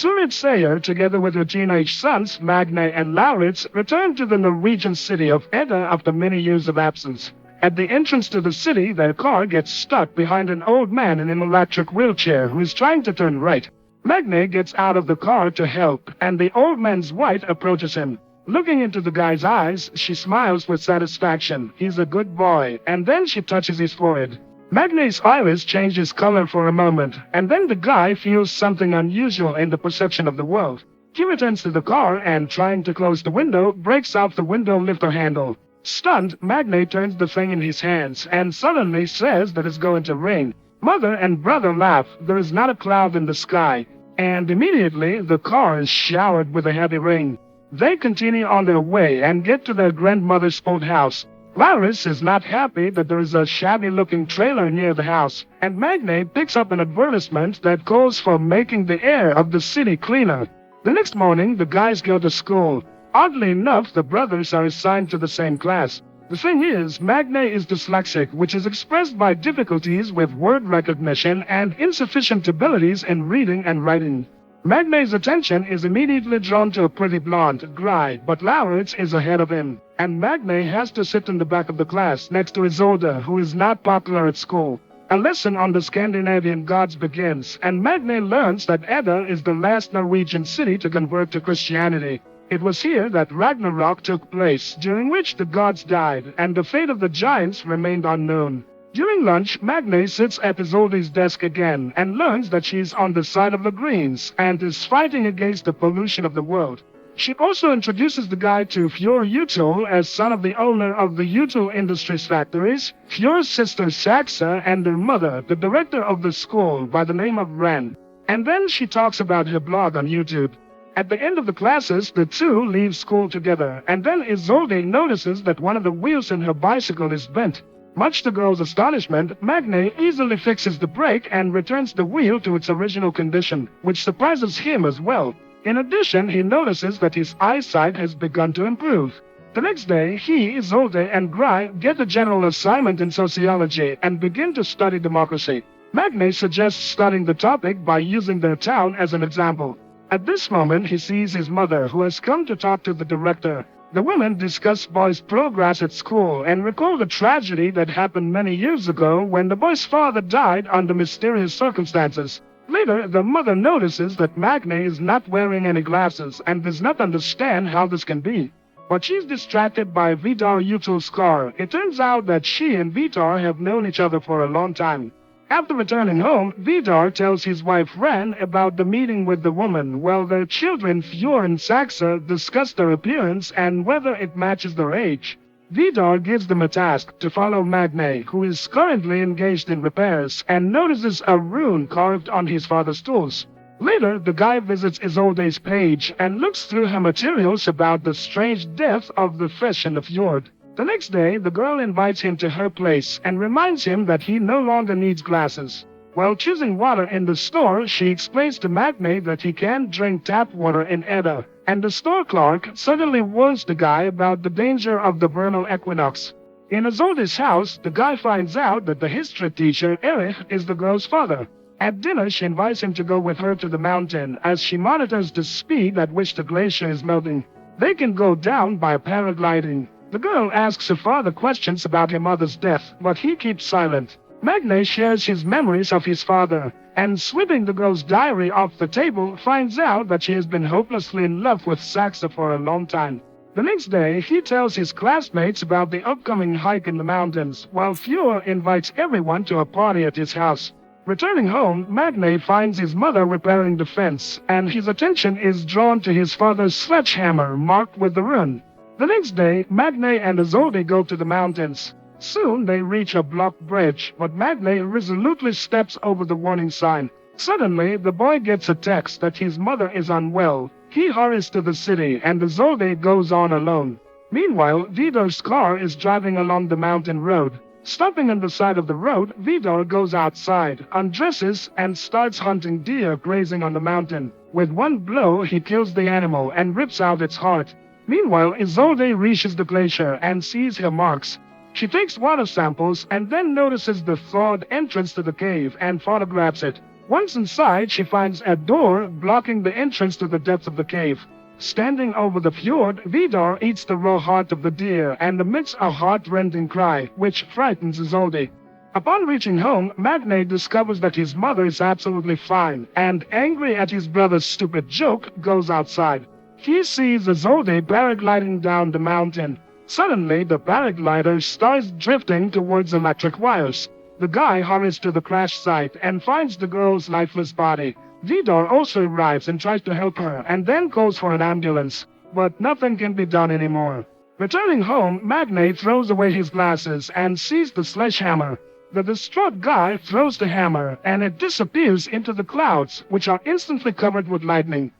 Turid Sayer, together with her teenage sons, Magne and Lauritz, returned to the Norwegian city of Edda after many years of absence. At the entrance to the city, their car gets stuck behind an old man in an electric wheelchair who is trying to turn right. Magne gets out of the car to help, and the old man's wife approaches him. Looking into the guy's eyes, she smiles with satisfaction. He's a good boy, and then she touches his forehead. Magne's iris changes color for a moment, and then the guy feels something unusual in the perception of the world. He returns to the car and, trying to close the window, breaks out the window lifter handle. Stunned, Magne turns the thing in his hands and suddenly says that it's going to rain. Mother and brother laugh. There is not a cloud in the sky, and immediately the car is showered with a heavy rain. They continue on their way and get to their grandmother's old house. Laris is not happy that there is a shabby-looking trailer near the house, and Magne picks up an advertisement that calls for making the air of the city cleaner. The next morning, the guys go to school. Oddly enough, the brothers are assigned to the same class. The thing is, Magne is dyslexic, which is expressed by difficulties with word recognition and insufficient abilities in reading and writing. Magne's attention is immediately drawn to a pretty blonde, Gry, but Lauritz is ahead of him, and Magne has to sit in the back of the class next to Isolde, who is not popular at school. A lesson on the Scandinavian gods begins, and Magne learns that Edda is the last Norwegian city to convert to Christianity. It was here that Ragnarok took place, during which the gods died, and the fate of the giants remained unknown. During lunch, Magne sits at Isolde's desk again and learns that she's on the side of the Greens and is fighting against the pollution of the world. She also introduces the guy to Fjord Utul as son of the owner of the Utul Industries factories, Fjord's sister Saxa, and their mother, the director of the school by the name of Ren. And then she talks about her blog on YouTube. At the end of the classes, the two leave school together, and then Isolde notices that one of the wheels in her bicycle is bent. Much to the girl's astonishment, Magne easily fixes the brake and returns the wheel to its original condition, which surprises him as well. In addition, he notices that his eyesight has begun to improve. The next day, he, Isolde, and Gry get a general assignment in sociology and begin to study democracy. Magne suggests studying the topic by using their town as an example. At this moment, he sees his mother, who has come to talk to the director. The women discuss boy's progress at school and recall the tragedy that happened many years ago when the boy's father died under mysterious circumstances. Later, the mother notices that Magne is not wearing any glasses and does not understand how this can be. But she's distracted by Vidar Utul's car. It turns out that she and Vidar have known each other for a long time. After returning home, Vidar tells his wife Ren about the meeting with the woman, while their children Fjord and Saxa discuss their appearance and whether it matches their age. Vidar gives them a task to follow Magne, who is currently engaged in repairs, and notices a rune carved on his father's tools. Later, the guy visits Isolde's page and looks through her materials about the strange death of the fish in the fjord. The next day, the girl invites him to her place and reminds him that he no longer needs glasses. While choosing water in the store, she explains to Magne that he can't drink tap water in Edda, and the store clerk suddenly warns the guy about the danger of the vernal equinox. In Isolde's house, the guy finds out that the history teacher, Erich, is the girl's father. At dinner, she invites him to go with her to the mountain as she monitors the speed at which the glacier is melting. They can go down by paragliding. The girl asks her father questions about her mother's death, but he keeps silent. Magne shares his memories of his father, and sweeping the girl's diary off the table, finds out that she has been hopelessly in love with Saxa for a long time. The next day, he tells his classmates about the upcoming hike in the mountains, while Fjord invites everyone to a party at his house. Returning home, Magne finds his mother repairing the fence, and his attention is drawn to his father's sledgehammer marked with the rune. The next day, Magne and Isolde go to the mountains. Soon they reach a blocked bridge, but Magne resolutely steps over the warning sign. Suddenly, the boy gets a text that his mother is unwell. He hurries to the city, and Isolde goes on alone. Meanwhile, Vidar's car is driving along the mountain road. Stopping on the side of the road, Vidar goes outside, undresses, and starts hunting deer grazing on the mountain. With one blow, he kills the animal and rips out its heart. Meanwhile, Isolde reaches the glacier and sees her marks. She takes water samples and then notices the thawed entrance to the cave and photographs it. Once inside, she finds a door blocking the entrance to the depths of the cave. Standing over the fjord, Vidar eats the raw heart of the deer and emits a heart-rending cry, which frightens Isolde. Upon reaching home, Magne discovers that his mother is absolutely fine, and angry at his brother's stupid joke, goes outside. He sees Isolde paragliding down the mountain. Suddenly, the paraglider starts drifting towards electric wires. The guy hurries to the crash site and finds the girl's lifeless body. Vidar also arrives and tries to help her, and then calls for an ambulance. But nothing can be done anymore. Returning home, Magne throws away his glasses and sees the sledgehammer. The distraught guy throws the hammer, and it disappears into the clouds, which are instantly covered with lightning.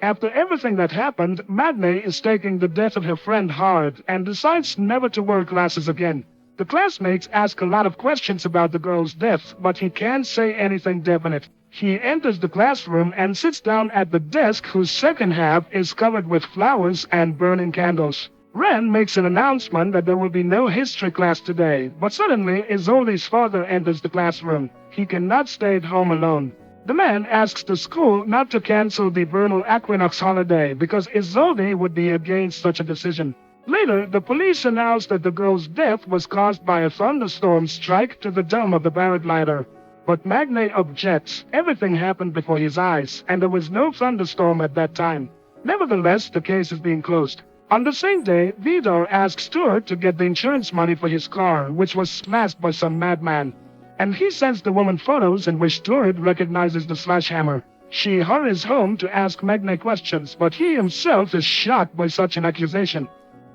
After everything that happened, Magne is taking the death of her friend hard and decides never to wear glasses again. The classmates ask a lot of questions about the girl's death, but he can't say anything definite. He enters the classroom and sits down at the desk whose second half is covered with flowers and burning candles. Ren makes an announcement that there will be no history class today, but suddenly Isolde's father enters the classroom. He cannot stay at home alone. The man asks the school not to cancel the vernal equinox holiday because Isolde would be against such a decision. Later, the police announced that the girl's death was caused by a thunderstorm strike to the dome of the paraglider. But Magne objects. Everything happened before his eyes, and there was no thunderstorm at that time. Nevertheless, the case is being closed. On the same day, Vidar asks Stuart to get the insurance money for his car, which was smashed by some madman. And he sends the woman photos in which Stuart recognizes the sledgehammer. She hurries home to ask Magne questions, but he himself is shocked by such an accusation.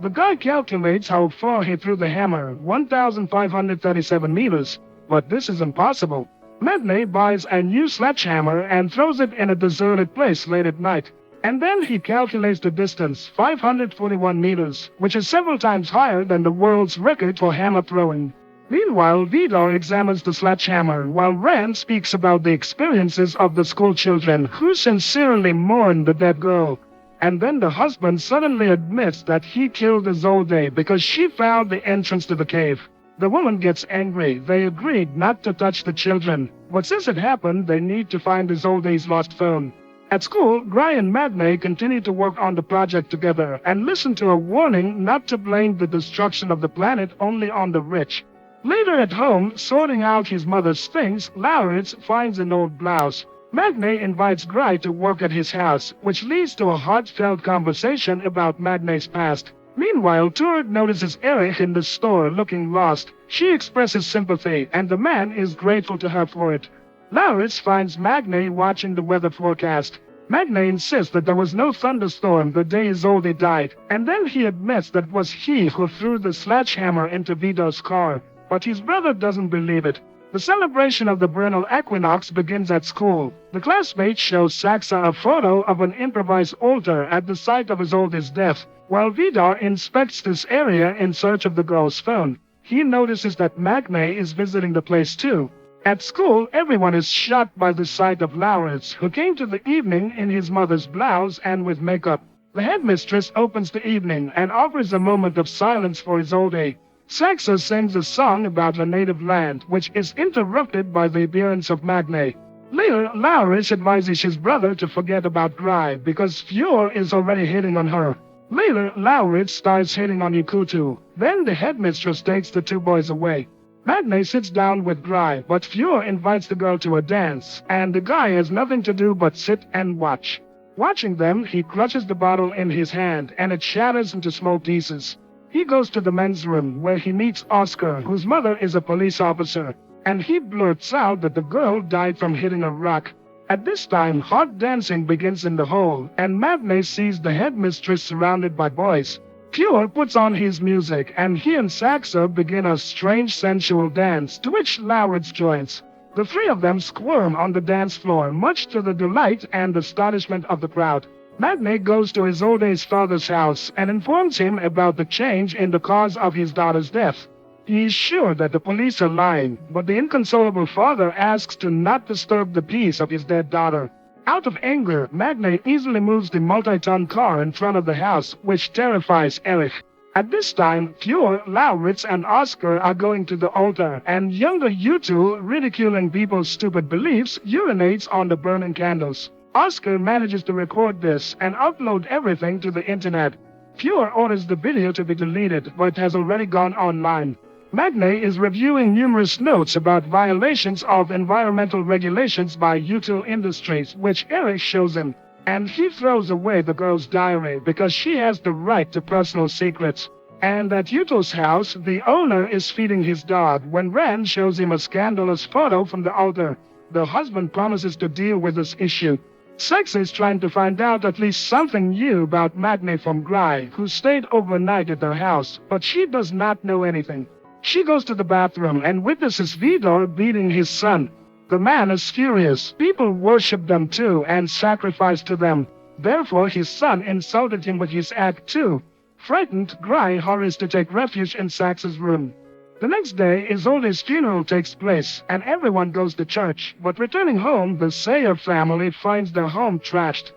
The guy calculates how far he threw the hammer, 1,537 meters, but this is impossible. Magne buys a new sledgehammer and throws it in a deserted place late at night. And then he calculates the distance, 541 meters, which is several times higher than the world's record for hammer throwing. Meanwhile, Vidar examines the sledgehammer, while Ren speaks about the experiences of the school children who sincerely mourn the dead girl. And then the husband suddenly admits that he killed Isolde because she found the entrance to the cave. The woman gets angry. They agreed not to touch the children, but since it happened, they need to find Isolde's lost phone. At school, Gry and Magne continue to work on the project together and listen to a warning not to blame the destruction of the planet only on the rich. Later at home, sorting out his mother's things, Lauritz finds an old blouse. Magne invites Gry to work at his house, which leads to a heartfelt conversation about Magne's past. Meanwhile, Turid notices Erich in the store looking lost. She expresses sympathy, and the man is grateful to her for it. Lauritz finds Magne watching the weather forecast. Magne insists that there was no thunderstorm the day Isolde died, and then he admits that it was he who threw the sledgehammer into Vidar's car. But his brother doesn't believe it. The celebration of the vernal equinox begins at school. The classmates show Saxa a photo of an improvised altar at the site of Isolde's death, while Vidar inspects this area in search of the girl's phone. He notices that Magne is visiting the place too. At school, everyone is shocked by the sight of Lauritz, who came to the evening in his mother's blouse and with makeup. The headmistress opens the evening and offers a moment of silence for Isolde. Saxa sings a song about her native land, which is interrupted by the appearance of Magne. Later, Lauritz advises his brother to forget about Gry because Fjord is already hitting on her. Later, Lauritz starts hitting on Ikutu. Then the headmistress takes the two boys away. Magne sits down with Gry, but Fjord invites the girl to a dance, and the guy has nothing to do but sit and watch. Watching them, he crushes the bottle in his hand, and it shatters into small pieces. He goes to the men's room, where he meets Oscar, whose mother is a police officer, and he blurts out that the girl died from hitting a rock. At this time, hot dancing begins in the hall, and Magne sees the headmistress surrounded by boys. Fjord puts on his music, and he and Saxa begin a strange sensual dance, to which Lauritz joins. The three of them squirm on the dance floor, much to the delight and astonishment of the crowd. Magne goes to Isolde's father's house and informs him about the change in the cause of his daughter's death. He is sure that the police are lying, but the inconsolable father asks to not disturb the peace of his dead daughter. Out of anger, Magne easily moves the multi-ton car in front of the house, which terrifies Erich. At this time, Fjord, Lauritz, and Oscar are going to the altar, and younger Yutu, ridiculing people's stupid beliefs, urinates on the burning candles. Oscar manages to record this and upload everything to the internet. Fjord orders the video to be deleted, but it has already gone online. Magne is reviewing numerous notes about violations of environmental regulations by Yutu Industries, which Eric shows him. And he throws away the girl's diary because she has the right to personal secrets. And at Yuto's house, the owner is feeding his dog when Ren shows him a scandalous photo from the altar. The husband promises to deal with this issue. Sex is trying to find out at least something new about Magne from Gry, who stayed overnight at their house, but she does not know anything. She goes to the bathroom and witnesses Vidor beating his son. The man is furious. People worship them too and sacrifice to them. Therefore, his son insulted him with his act too. Frightened, Gry hurries to take refuge in Sax's room. The next day, Isolde's funeral takes place, and everyone goes to church. But returning home, the Sayer family finds their home trashed.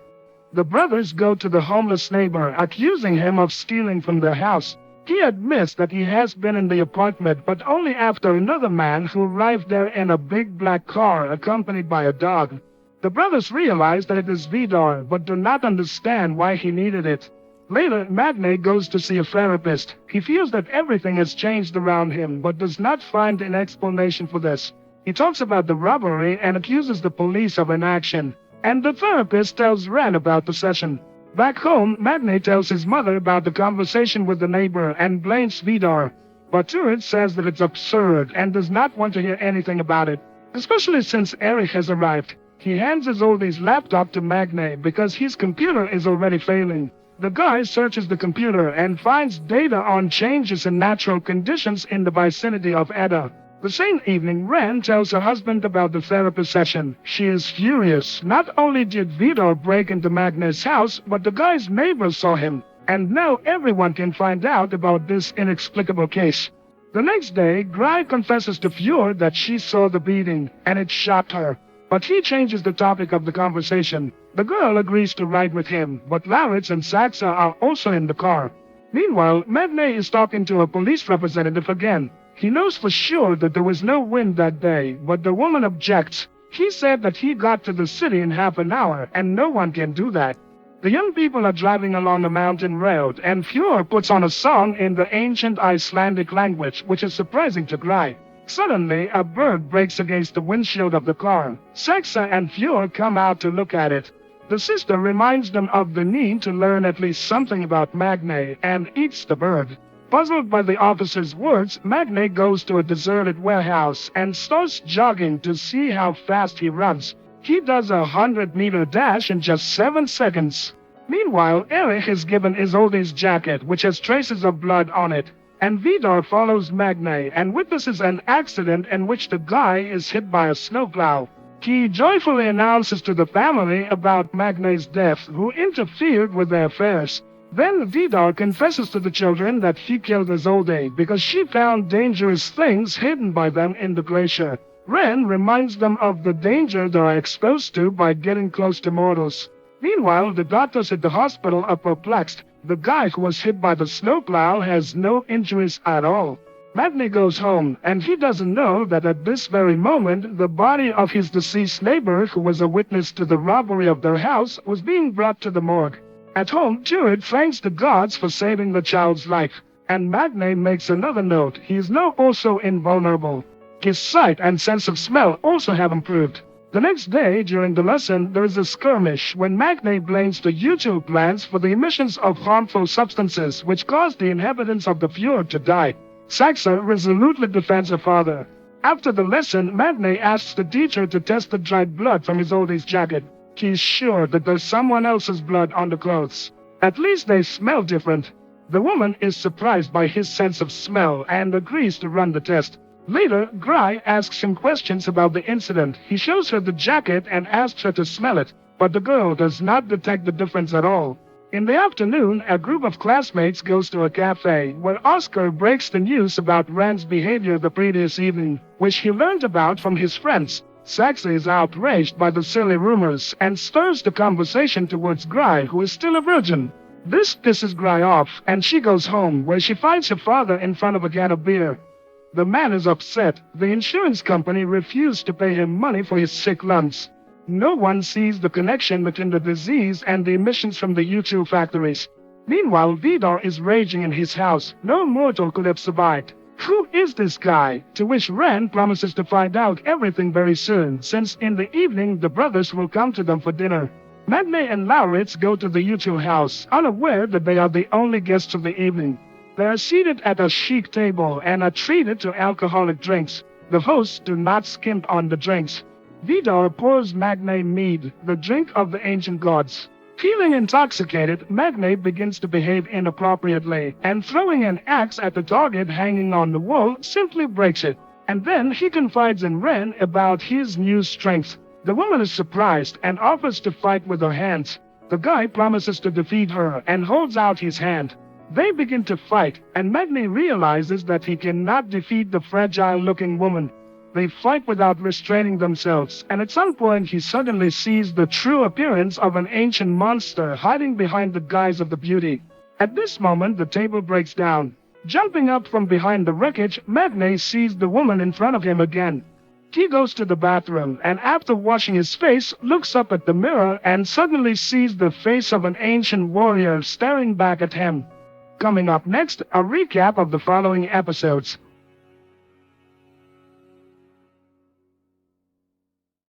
The brothers go to the homeless neighbor, accusing him of stealing from their house. He admits that he has been in the apartment, but only after another man who arrived there in a big black car accompanied by a dog. The brothers realize that it is Vidar, but do not understand why he needed it. Later, Magne goes to see a therapist. He feels that everything has changed around him, but does not find an explanation for this. He talks about the robbery and accuses the police of inaction. And the therapist tells Ren about the session. Back home, Magne tells his mother about the conversation with the neighbor and blames Vidar. But Turid says that it's absurd and does not want to hear anything about it, especially since Eric has arrived. He hands Isolde's laptop to Magne because his computer is already failing. The guy searches the computer and finds data on changes in natural conditions in the vicinity of Edda. The same evening, Ren tells her husband about the therapy session. She is furious. Not only did Vidar break into Magne's house, but the guy's neighbor saw him. And now everyone can find out about this inexplicable case. The next day, Gry confesses to Fjord that she saw the beating, and it shocked her. But he changes the topic of the conversation. The girl agrees to ride with him, but Lauritz and Saxa are also in the car. Meanwhile, Magne is talking to a police representative again. He knows for sure that there was no wind that day, but the woman objects. He said that he got to the city in half an hour, and no one can do that. The young people are driving along a mountain road, and Fjord puts on a song in the ancient Icelandic language, which is surprising to Gry. Suddenly, a bird breaks against the windshield of the car. Saxa and Fjord come out to look at it. The sister reminds them of the need to learn at least something about Magne, and eats the bird. Puzzled by the officer's words, Magne goes to a deserted warehouse and starts jogging to see how fast he runs. He does a 100-meter dash in just 7 seconds. Meanwhile, Erich is given Isolde's jacket, which has traces of blood on it. And Vidar follows Magne and witnesses an accident in which the guy is hit by a snowplow. He joyfully announces to the family about Magne's death, who interfered with their affairs. Then Vidar confesses to the children that he killed Isolde because she found dangerous things hidden by them in the glacier. Ren reminds them of the danger they are exposed to by getting close to mortals. Meanwhile, the doctors at the hospital are perplexed. The guy who was hit by the snowplow has no injuries at all. Magne goes home, and he doesn't know that at this very moment, the body of his deceased neighbor, who was a witness to the robbery of their house, was being brought to the morgue. At home, Turid thanks the gods for saving the child's life, and Magne makes another note. He is now also invulnerable. His sight and sense of smell also have improved. The next day, during the lesson, there is a skirmish when Magne blames the YouTube plants for the emissions of harmful substances which caused the inhabitants of the fjord to die. Saxa resolutely defends her father. After the lesson, Magne asks the teacher to test the dried blood from Isolde's jacket. He is sure that there's someone else's blood on the clothes. At least they smell different. The woman is surprised by his sense of smell and agrees to run the test. Later, Gry asks him questions about the incident. He shows her the jacket and asks her to smell it, but the girl does not detect the difference at all. In the afternoon, a group of classmates goes to a cafe, where Oscar breaks the news about Ren's behavior the previous evening, which he learned about from his friends. Saxa is outraged by the silly rumors and stirs the conversation towards Gry, who is still a virgin. This pisses Gry off, and she goes home, where she finds her father in front of a can of beer. The man is upset. The insurance company refused to pay him money for his sick lungs. No one sees the connection between the disease and the emissions from the U2 factories. Meanwhile, Vidar is raging in his house. No mortal could have survived. Who is this guy? To which Ren promises to find out everything very soon, since in the evening the brothers will come to them for dinner. Magne and Lauritz go to the U2 house, unaware that they are the only guests of the evening. They are seated at a chic table and are treated to alcoholic drinks. The hosts do not skimp on the drinks. Vidar pours Magne mead, the drink of the ancient gods. Feeling intoxicated, Magne begins to behave inappropriately, and throwing an axe at the target hanging on the wall simply breaks it. And then he confides in Ren about his new strength. The woman is surprised and offers to fight with her hands. The guy promises to defeat her and holds out his hand. They begin to fight, and Magne realizes that he cannot defeat the fragile-looking woman. They fight without restraining themselves, and at some point he suddenly sees the true appearance of an ancient monster hiding behind the guise of the beauty. At this moment, the table breaks down. Jumping up from behind the wreckage, Magne sees the woman in front of him again. He goes to the bathroom, and after washing his face, looks up at the mirror and suddenly sees the face of an ancient warrior staring back at him. Coming up next, a recap of the following episodes.